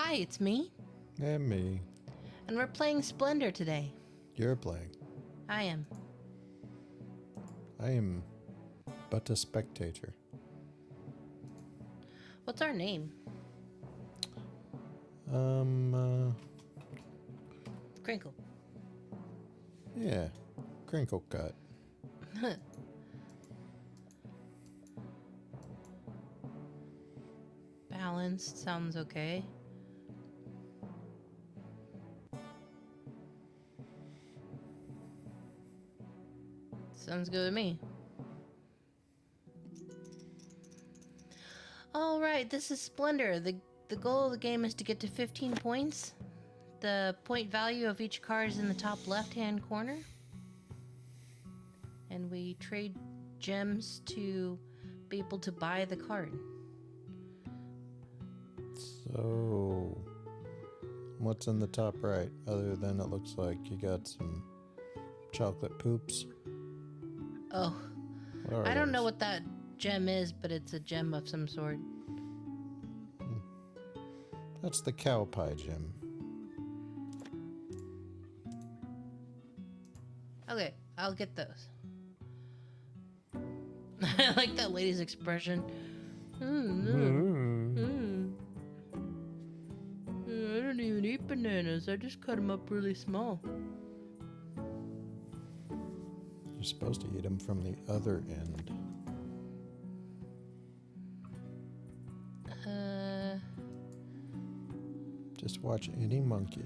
Hi, it's me. And me. And we're playing Splendor today. You're playing. I am. I am but a spectator. What's our name? Crinkle. Yeah. Crinkle cut. Balanced sounds okay. Sounds good to me. Alright, this is Splendor. The goal of the game is to get to 15 points. The point value of each card is in the top left-hand corner. And we trade gems to be able to buy the card. So, what's in the top right, other than it looks like you got some chocolate poops? Oh, I don't know what that gem is, but it's a gem of some sort. That's the cow pie gem. Okay, I'll get those. I like that lady's expression. I don't even eat bananas. I just cut them up really small. You're supposed to eat them from the other end. Just watch any monkey.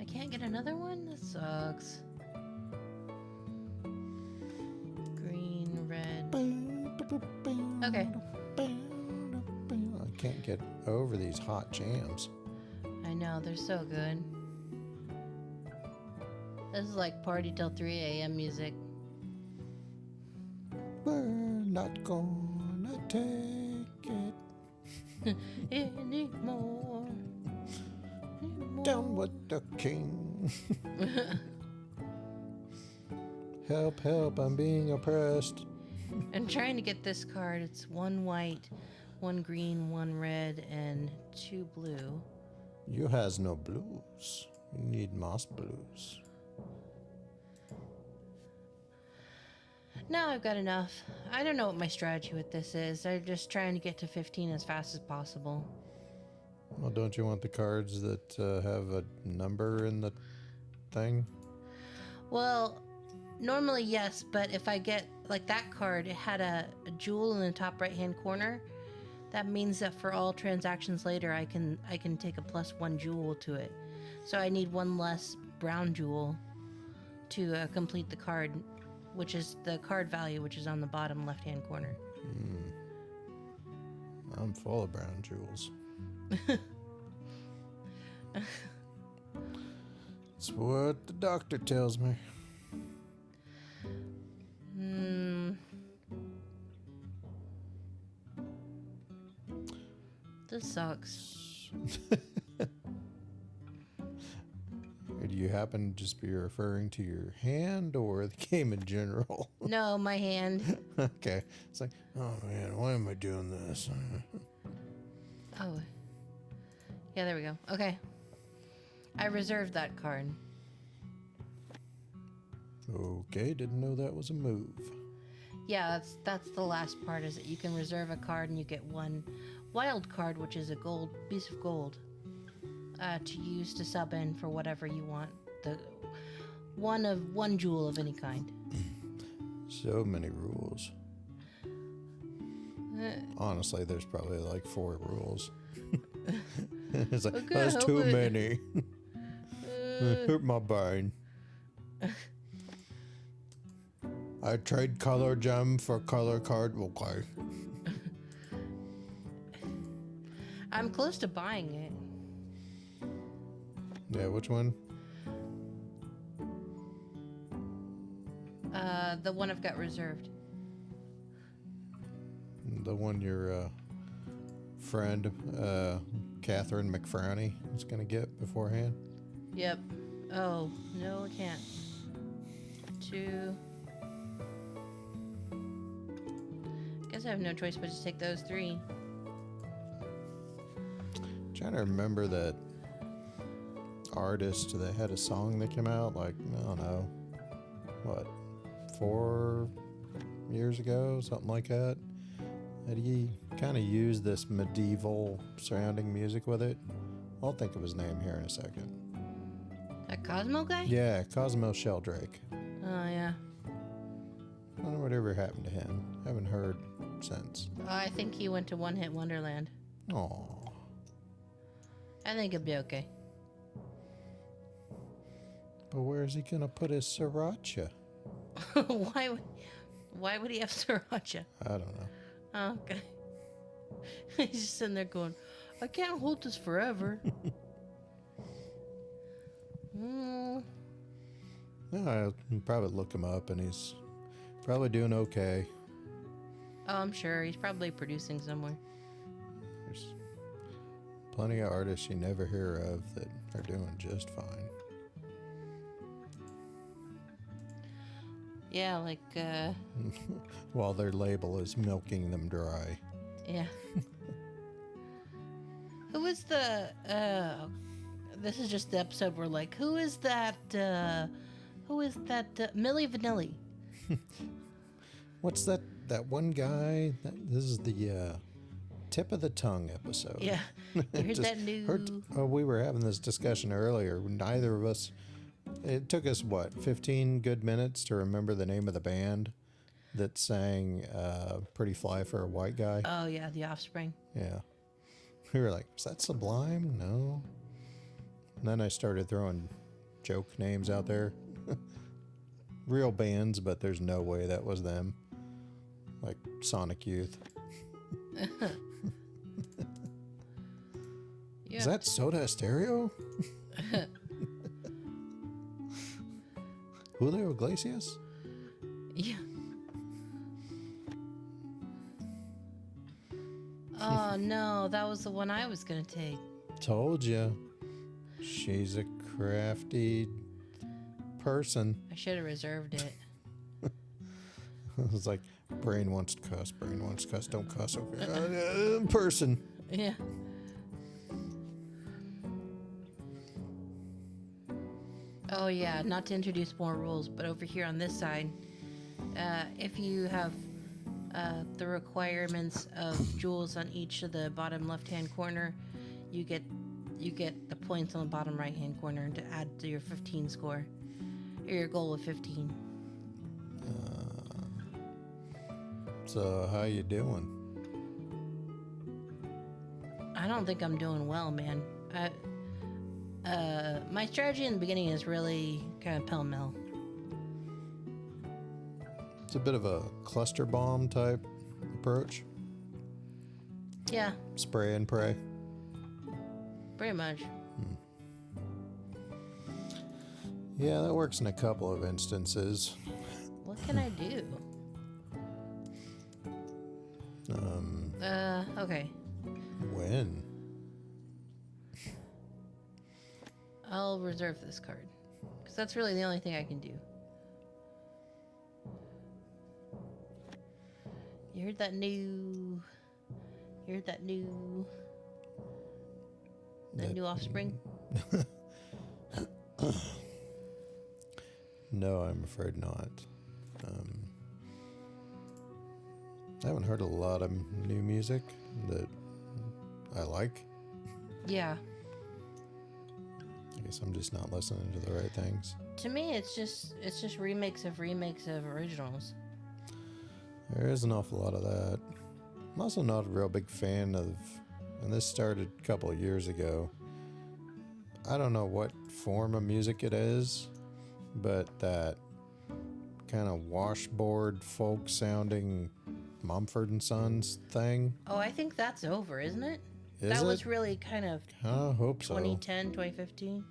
I can't get another one? That sucks. Green, red. Okay. I can't get over these hot jams. I know, they're so good. This is like party till 3 a.m. music. We're not gonna take it anymore. Down with the king. Help, help, I'm being oppressed. I'm trying to get this card. It's 1 white, 1 green, 1 red, and 2 blue. You has no blues. You need moss blues. Now I've got enough. I don't know what my strategy with this is. I'm just trying to get to 15 as fast as possible. Well, don't you want the cards that have a number in the thing? Well, normally yes, but if I get, like that card, it had a jewel in the top right-hand corner. That means that for all transactions later, I can take a +1 jewel to it. So I need 1 less brown jewel to complete the card, which is the card value, which is on the bottom left-hand corner. I'm full of brown jewels. That's what the doctor tells me. This sucks. Do you happen to just be referring to your hand or the game in general? No, my hand. Okay. It's like, oh man, why am I doing this? Oh. Yeah, there we go. Okay. I reserved that card. Okay, didn't know that was a move. Yeah, that's the last part, is that you can reserve a card and you get 1 wild card, which is a gold piece of gold, to use to sub in for whatever you want. The 1 jewel of any kind. So many rules. Honestly, there's probably like 4 rules. It's like, that's too many. Hurt my brain. I trade color gem for color card. Okay. I'm close to buying it. Yeah, which one? The one I've got reserved. The one your friend, Catherine McFrowny, is going to get beforehand? Yep. Oh, no, I can't. 2. guess I have no choice but to take those 3. Trying to remember that artist that had a song that came out like, I don't know, what, 4 years ago, something like that. And he kind of used this medieval surrounding music with it. I'll think of his name here in a second. That Cosmo guy? Yeah, Cosmo Sheldrake. Oh, yeah. I don't know whatever happened to him. Haven't heard since. I think he went to One Hit Wonderland. Aww. I think it'll be okay. But where is he going to put his sriracha? Why would he have sriracha? I don't know. Oh, okay. He's just sitting there going, I can't hold this forever. No, I'll probably look him up, and he's probably doing okay. Oh, I'm sure. He's probably producing somewhere. There's plenty of artists you never hear of that are doing just fine. Yeah, like, While their label is milking them dry. yeah. Who is the, this is just the episode where, like, who is that, Milli Vanilli? What's that one guy? This is the tip of the tongue episode. Yeah. You heard that new... we were having this discussion earlier. Neither of us... It took us, 15 good minutes to remember the name of the band that sang Pretty Fly for a White Guy? Oh, yeah, The Offspring. Yeah. We were like, is that Sublime? No. And then I started throwing joke names out there. Real bands, but there's no way that was them. Like Sonic Youth. Yeah. Is that Soda Stereo? Julio Iglesias? Yeah. Oh, no, that was the one I was going to take. Told you. She's a crafty person. I should have reserved it. It's like, brain wants to cuss, don't cuss. Okay. Person. Yeah. Oh, yeah, not to introduce more rules, but over here on this side, if you have the requirements of jewels on each of the bottom left-hand corner, you get the points on the bottom right-hand corner to add to your 15 score, or your goal of 15. So how you doing? I don't think I'm doing well, man. My strategy in the beginning is really kind of pell-mell. It's a bit of a cluster bomb type approach. Yeah, Spray and pray. pretty much. Yeah, that works in a couple of instances. What can I do? Okay. When? I'll reserve this card. Because that's really the only thing I can do. You heard that new... that new Offspring? No, I'm afraid not. I haven't heard a lot of new music that I like. Yeah. I guess I'm just not listening to the right things. To me, it's just remakes of originals. There is an awful lot of that. I'm also not a real big fan of, and this started a couple of years ago. I don't know what form of music it is, but that kind of washboard folk sounding Mumford and Sons thing. Oh, I think that's over, isn't it? Is that it? was really kind of I hope so. 2010, 2015.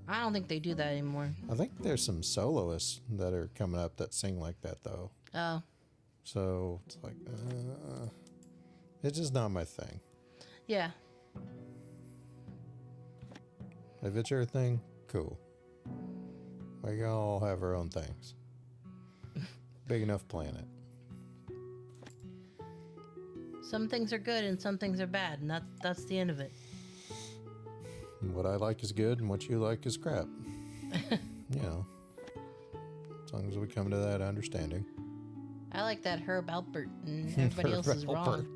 I don't think they do that anymore. I think there's some soloists that are coming up that sing like that, though. Oh. So it's like, it's just not my thing. Yeah. If it's your thing, cool. We all have our own things. big enough planet. Some things are good and some things are bad, and that's the end of it. What I like is good, and what you like is crap. You know, as long as we come to that understanding. I like that Herb Alpert, and everybody else is wrong.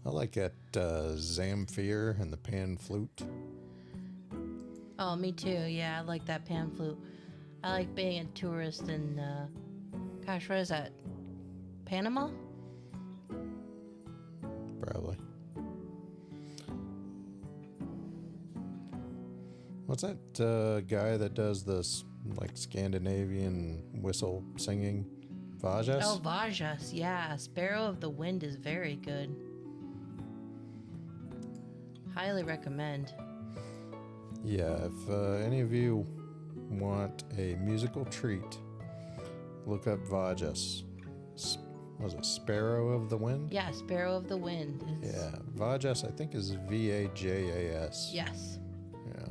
I like that Zamfir and the pan flute. Oh, me too. Yeah, I like that pan flute. I like being a tourist in, gosh, what is that? Panama? Probably. What's that guy that does this, like, Scandinavian whistle singing? Vajas? Oh, Vajas. Yeah, Sparrow of the Wind is very good. Highly recommend. Yeah, if any of you want a musical treat, look up Vajas. Was it Sparrow of the Wind? Yeah, Sparrow of the Wind. Yeah, Vajas I think is Vajas. Yes. Yeah.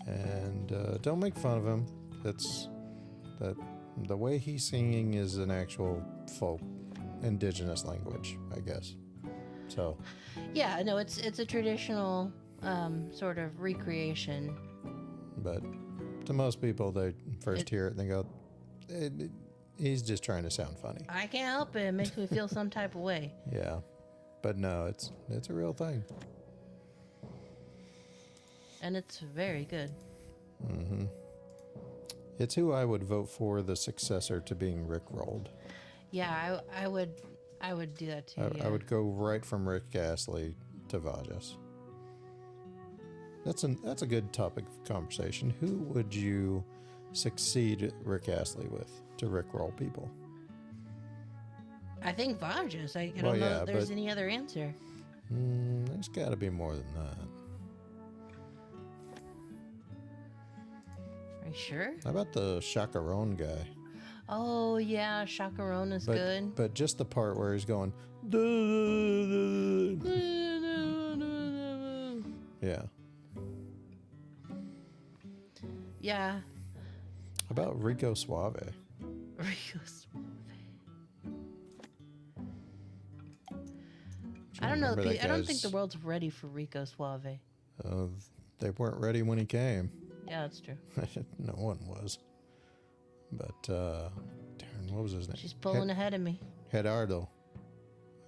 And don't make fun of him. The way he's singing is an actual folk indigenous language, I guess. So. Yeah, no, it's a traditional sort of recreation. But to most people, they first hear it and they go, he's just trying to sound funny. I can't help it. It makes me feel some type of way. Yeah. But no, it's a real thing. And it's very good. Mm-hmm. It's who I would vote for the successor to being Rickrolled. Yeah, I would do that too. I would go right from Rick Astley to Vajas. That's a good topic of conversation. Who would you succeed Rick Astley with to Rickroll people? I think Vajas. I don't know if there's any other answer. There's got to be more than that. Are you sure? How about the Chacarone guy? Oh, yeah, Chacarone is good. But just the part where he's going, yeah. Yeah. How about Rico Suave? Rico Suave. I don't know. I don't think the world's ready for Rico Suave. They weren't ready when he came. Yeah, that's true. No one was. But, darn, what was his name? She's pulling ahead of me. Gerardo,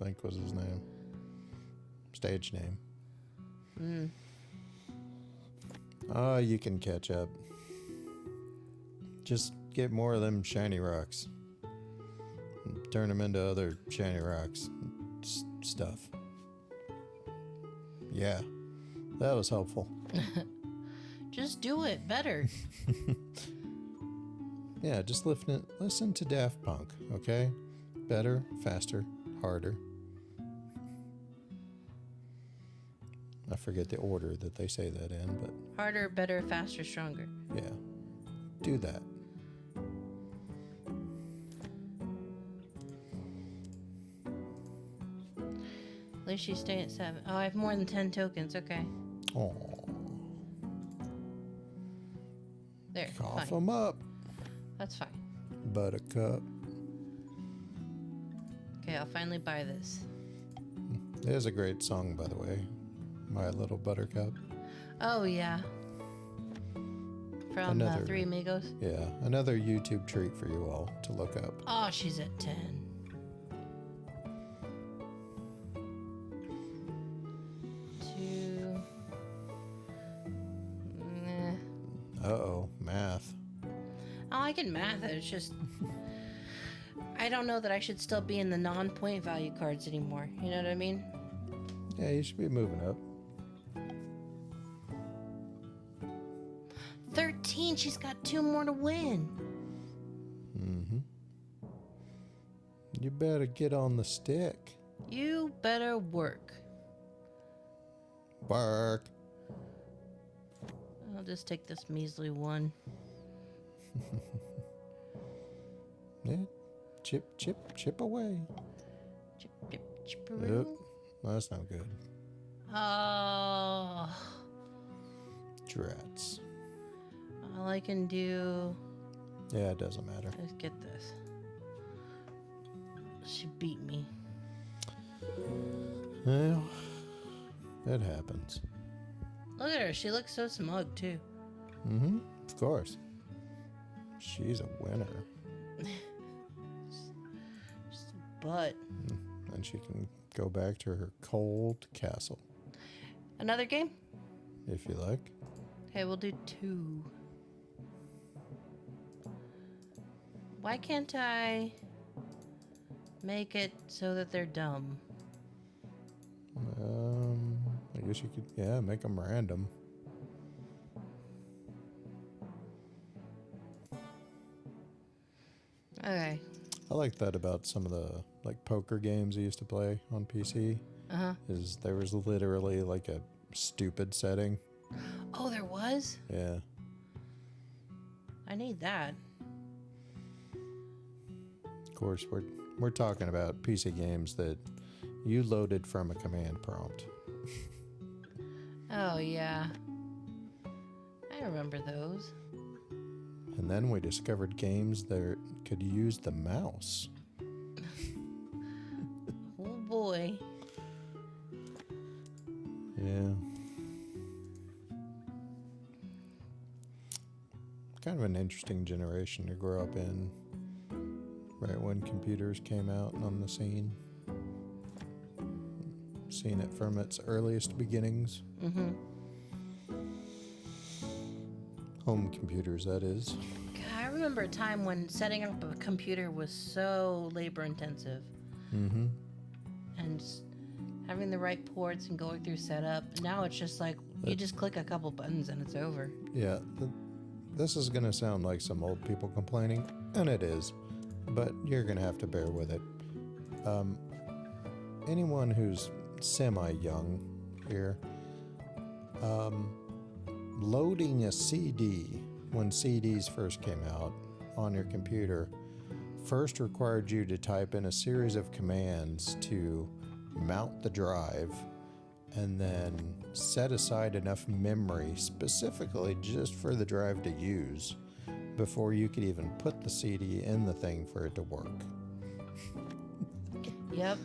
I think was his name. Stage name. Oh, you can catch up. Just get more of them shiny rocks. Turn them into other shiny rocks stuff. Yeah, that was helpful. Just do it better. Yeah, just listen to Daft Punk, okay? Better, faster, harder. I forget the order that they say that in, but... Harder, better, faster, stronger. Yeah. Do that. At least you stay at 7. Oh, I have more than 10 tokens. Okay. Oh. There. Cough fine. them up. That's fine. Buttercup. Okay, I'll finally buy this. There's a great song, by the way. My Little Buttercup. Oh, yeah. From Three Amigos? Yeah, another YouTube treat for you all to look up. Oh, she's at 10. Uh-oh, math. Oh, I can math it. It's just... I don't know that I should still be in the non-point value cards anymore. You know what I mean? Yeah, you should be moving up. 13. She's got 2 more to win. Mm-hmm. You better get on the stick. You better work. Bark. I'll just take this measly one. Yeah. Chip away. Chip, chip, chipperoo. That's not good. Oh, Drats. all I can do Yeah, it doesn't matter. is get this. She beat me. Well, it happens. Look at her. She looks so smug, too. Mm-hmm. Of course. She's a winner. Just a butt. And she can go back to her cold castle, Another game? if you like. Okay, we'll do 2. Why can't I make it so that they're dumb? I guess you could, yeah, make them random. Okay. I like that about some of the like poker games I used to play on PC. Uh-huh. Is there was literally like a stupid setting. Oh, there was? Yeah. I need that. Of course, we're talking about PC games that you loaded from a command prompt. Oh, yeah. I remember those. And then we discovered games that could use the mouse. Oh, boy. Yeah. Kind of an interesting generation to grow up in. Right when computers came out on the scene. Seen it from its earliest beginnings. Mm-hmm. Home computers, that is. God, I remember a time when setting up a computer was so labor intensive. Mm-hmm. And having the right ports and going through setup. Now it's just like you just click a couple buttons and it's over. Yeah, this is going to sound like some old people complaining, and it is, but you're going to have to bear with it. Anyone who's semi-young here, loading a CD when CDs first came out on your computer first required you to type in a series of commands to mount the drive and then set aside enough memory specifically just for the drive to use before you could even put the CD in the thing for it to work. Yep.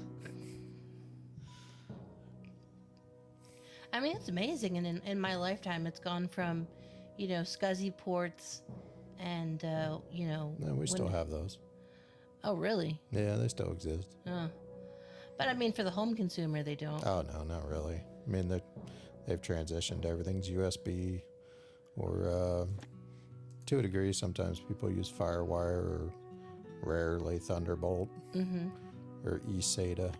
I mean, it's amazing. And in my lifetime, it's gone from, SCSI ports and, No, we still have those. Oh, really? Yeah, they still exist. Oh. But I mean, for the home consumer, they don't. Oh, no, not really. I mean, they've transitioned. Everything's USB or, to a degree, sometimes people use FireWire or rarely Thunderbolt or eSATA.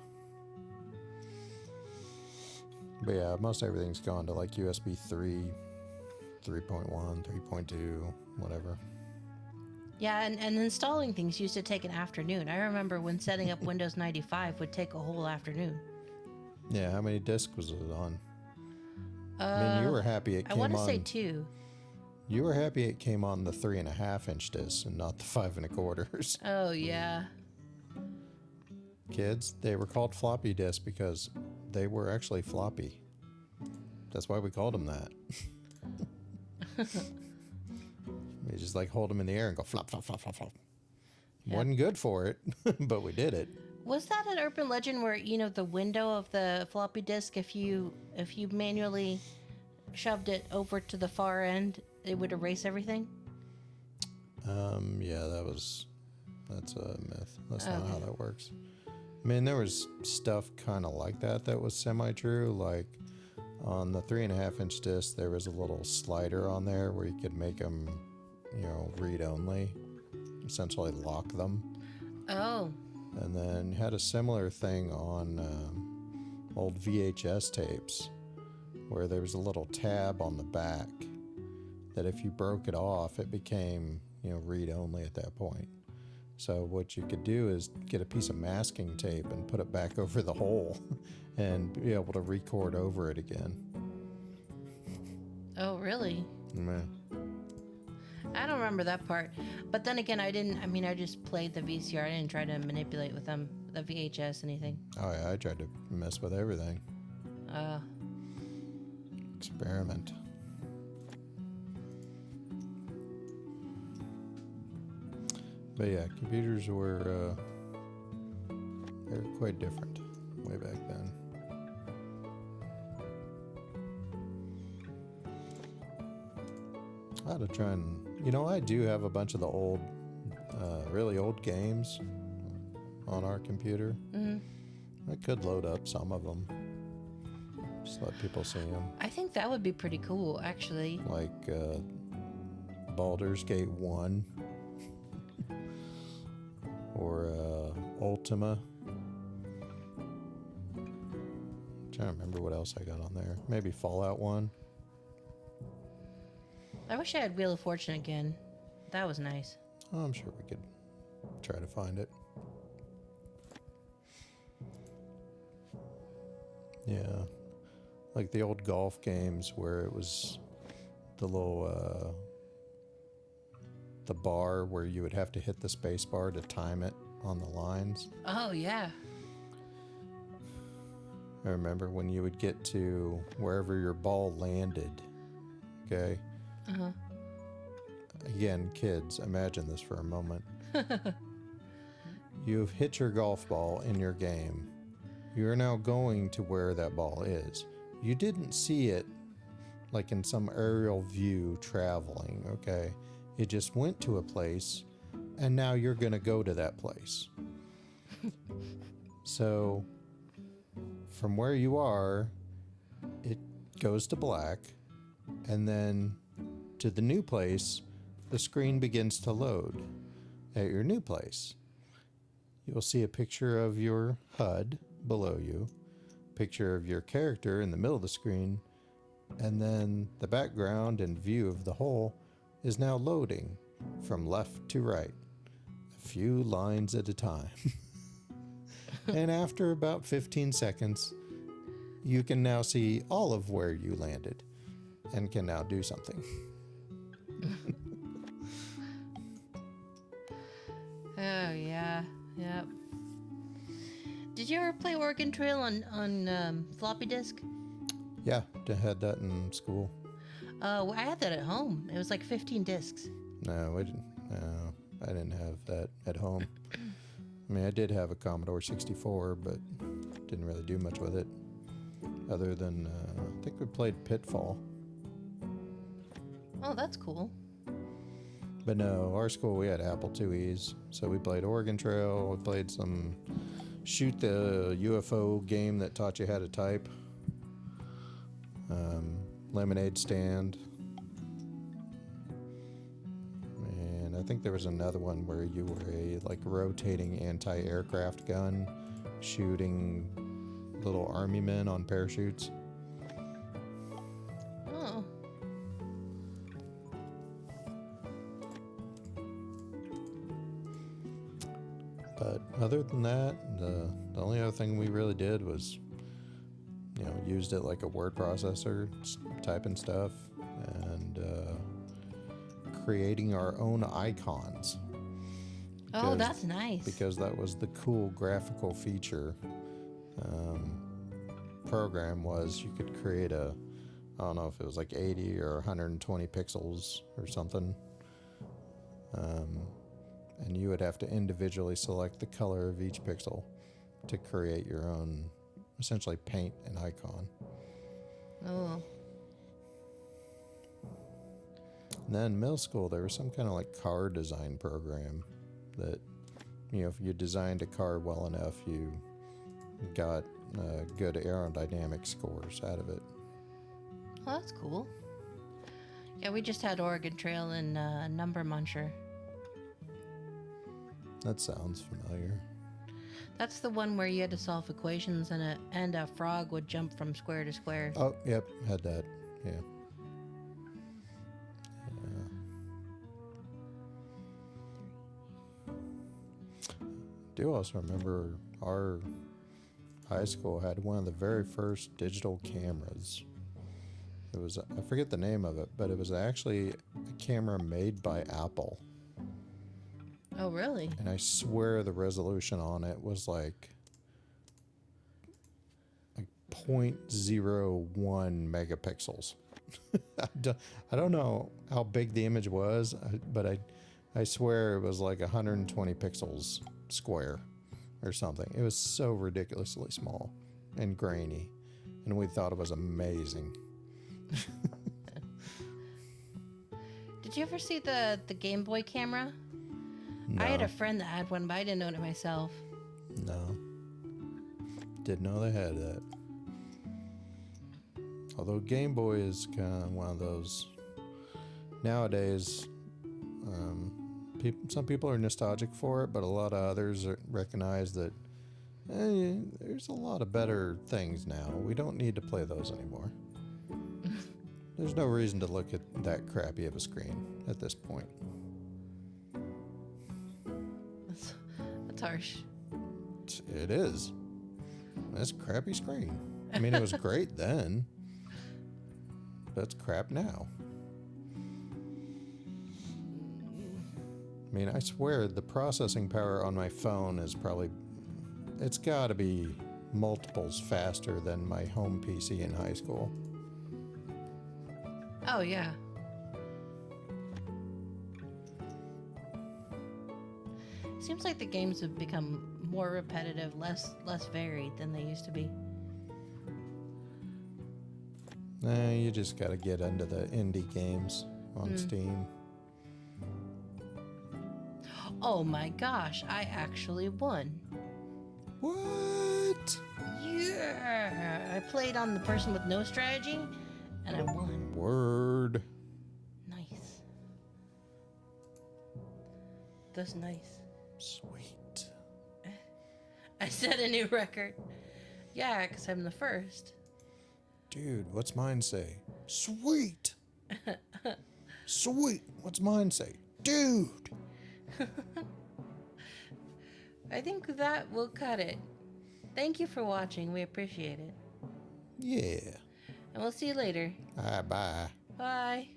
But yeah, most everything's gone to like USB 3, 3.1, 3.2, whatever. Yeah, and installing things used to take an afternoon. I remember when setting up Windows 95 would take a whole afternoon. Yeah, how many discs was it on? I mean, you were happy it came on. I want to say 2. You were happy it came on the 3.5-inch disc and not the 5 1/4s. Oh, yeah. Kids, they were called floppy disks because they were actually floppy. That's why we called them that. We just like hold them in the air and go flop, flop, flop, flop, flop. Yep. Wasn't good for it, but we did it. Was that an urban legend where, the window of the floppy disk, if you manually shoved it over to the far end, it would erase everything? Yeah, that's a myth. That's not how that works. I mean, there was stuff kind of like that was semi-true. Like on the 3.5-inch disc, there was a little slider on there where you could make them, read only, essentially lock them. Oh. And then had a similar thing on old VHS tapes where there was a little tab on the back that if you broke it off, it became, read only at that point. So what you could do is get a piece of masking tape and put it back over the hole and be able to record over it again. Oh, really? Yeah. I don't remember that part. But then again, I just played the VCR. I didn't try to manipulate with them, the VHS, anything. Oh, yeah, I tried to mess with everything. experiment. But yeah, computers were they were quite different way back then. I ought to try and, I do have a bunch of the old, really old games on our computer. Mm-hmm. I could load up some of them. Just let people see them. I think that would be pretty cool, actually. Like Baldur's Gate 1 or Ultima. I'm trying to remember what else I got on there. Maybe Fallout 1. I wish I had Wheel of Fortune again. That was nice. Oh, I'm sure we could try to find it. Yeah. Like the old golf games where it was the little, the bar where you would have to hit the space bar to time it on the lines. Oh, yeah. I remember when you would get to wherever your ball landed, okay? Uh-huh. Again, kids, imagine this for a moment. You've hit your golf ball in your game. You're now going to where that ball is. You didn't see it like in some aerial view traveling, okay? It just went to a place, and now you're going to go to that place. So, from where you are, it goes to black, and then to the new place, the screen begins to load at your new place. You'll see a picture of your HUD below you, picture of your character in the middle of the screen, and then the background and view of the whole is now loading from left to right, a few lines at a time. And after about 15 seconds, you can now see all of where you landed and can now do something. Oh, yeah. Yep. Did you ever play Oregon Trail on floppy disk? Yeah, I had that in school. I had that at home. It was like 15 discs. No, I didn't have that at home. I mean, I did have a Commodore 64, but didn't really do much with it. Other than, I think we played Pitfall. Oh, that's cool. But no, our school, we had Apple IIes. So we played Oregon Trail. We played some shoot the UFO game that taught you how to type. Lemonade Stand. And I think there was another one where you were a rotating anti-aircraft gun shooting little army men on parachutes. Oh. But other than that, the only other thing we really did was, used it like a word processor, typing stuff, and creating our own icons. Oh, that's nice. Because that was the cool graphical feature. Program was you could create I don't know if it was like 80 or 120 pixels or something. And you would have to individually select the color of each pixel to create your own, essentially paint an icon. Oh. And then in middle school, there was some kind of car design program that, if you designed a car well enough, you got good aerodynamic scores out of it. Well, that's cool. Yeah, we just had Oregon Trail and Number Muncher. That sounds familiar. That's the one where you had to solve equations and a frog would jump from square to square. Oh, yep, had that. Yeah. Do also remember our high school had one of the very first digital cameras. It was, I forget the name of it, but it was actually a camera made by Apple. Oh, really? And I swear the resolution on it was like 0.01 megapixels. I don't know how big the image was, but I swear it was like 120 pixels square or something. It was so ridiculously small and grainy, and we thought it was amazing. Did you ever see the Game Boy camera? No, I had a friend that had one, but I didn't own it myself. no, didn't know they had that. Although Game Boy is kind of one of those nowadays. Some people are nostalgic for it, but a lot of others recognize that there's a lot of better things now. We don't need to play those anymore. There's no reason to look at that crappy of a screen at this point. That's harsh. It is. That's a crappy screen. I mean, it was great then, but it's crap now. I mean, I swear the processing power on my phone is probably, it's got to be multiples faster than my home PC in high school. Oh, yeah. Seems like the games have become more repetitive, less varied than they used to be. You just got to get into the indie games on Steam. Oh my gosh, I actually won. What? Yeah! I played on the person with no strategy, and I won. Word. Nice. That's nice. Sweet. I set a new record. Yeah, because I'm the first. Dude, what's mine say? Sweet. Sweet. What's mine say? Dude. I think that will cut it. Thank you for watching. We appreciate it. Yeah. And we'll see you later. Bye. Bye.